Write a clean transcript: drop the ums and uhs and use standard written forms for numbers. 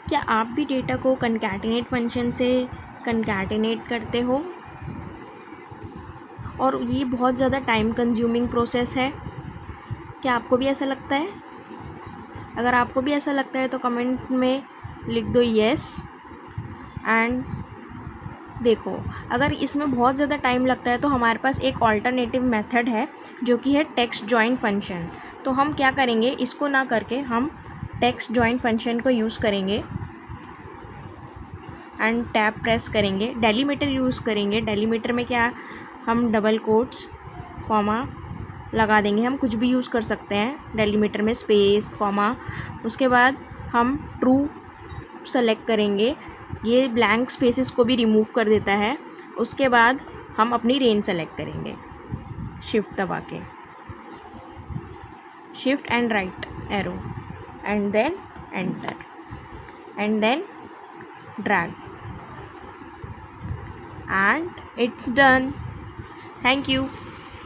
क्या आप भी डेटा को कंकैटिनेट फंक्शन से कंकैटिनेट करते हो? और ये बहुत ज़्यादा टाइम कंज्यूमिंग प्रोसेस है। क्या आपको भी ऐसा लगता है? अगर आपको भी ऐसा लगता है तो कमेंट में लिख दो येस। एंड देखो, अगर इसमें बहुत ज़्यादा टाइम लगता है तो हमारे पास एक ऑल्टरनेटिव मेथड है जो कि है टेक्स्ट जॉइन फंक्शन। तो हम क्या करेंगे, इसको ना करके हम टेक्स्ट जॉइन फंक्शन को यूज़ करेंगे एंड टैब प्रेस करेंगे, डेलीमीटर यूज़ करेंगे। डेलीमीटर में क्या, हम डबल कोट्स कॉमा लगा देंगे, हम कुछ भी यूज़ कर सकते हैं डेलीमीटर में, स्पेस कॉमा। उसके बाद हम ट्रू सेलेक्ट करेंगे, ये ब्लैंक स्पेसेस को भी रिमूव कर देता है। उसके बाद हम अपनी रेंज सेलेक्ट करेंगे शिफ्ट दबा के, shift and right arrow, and then enter, and then drag, and it's done. Thank you.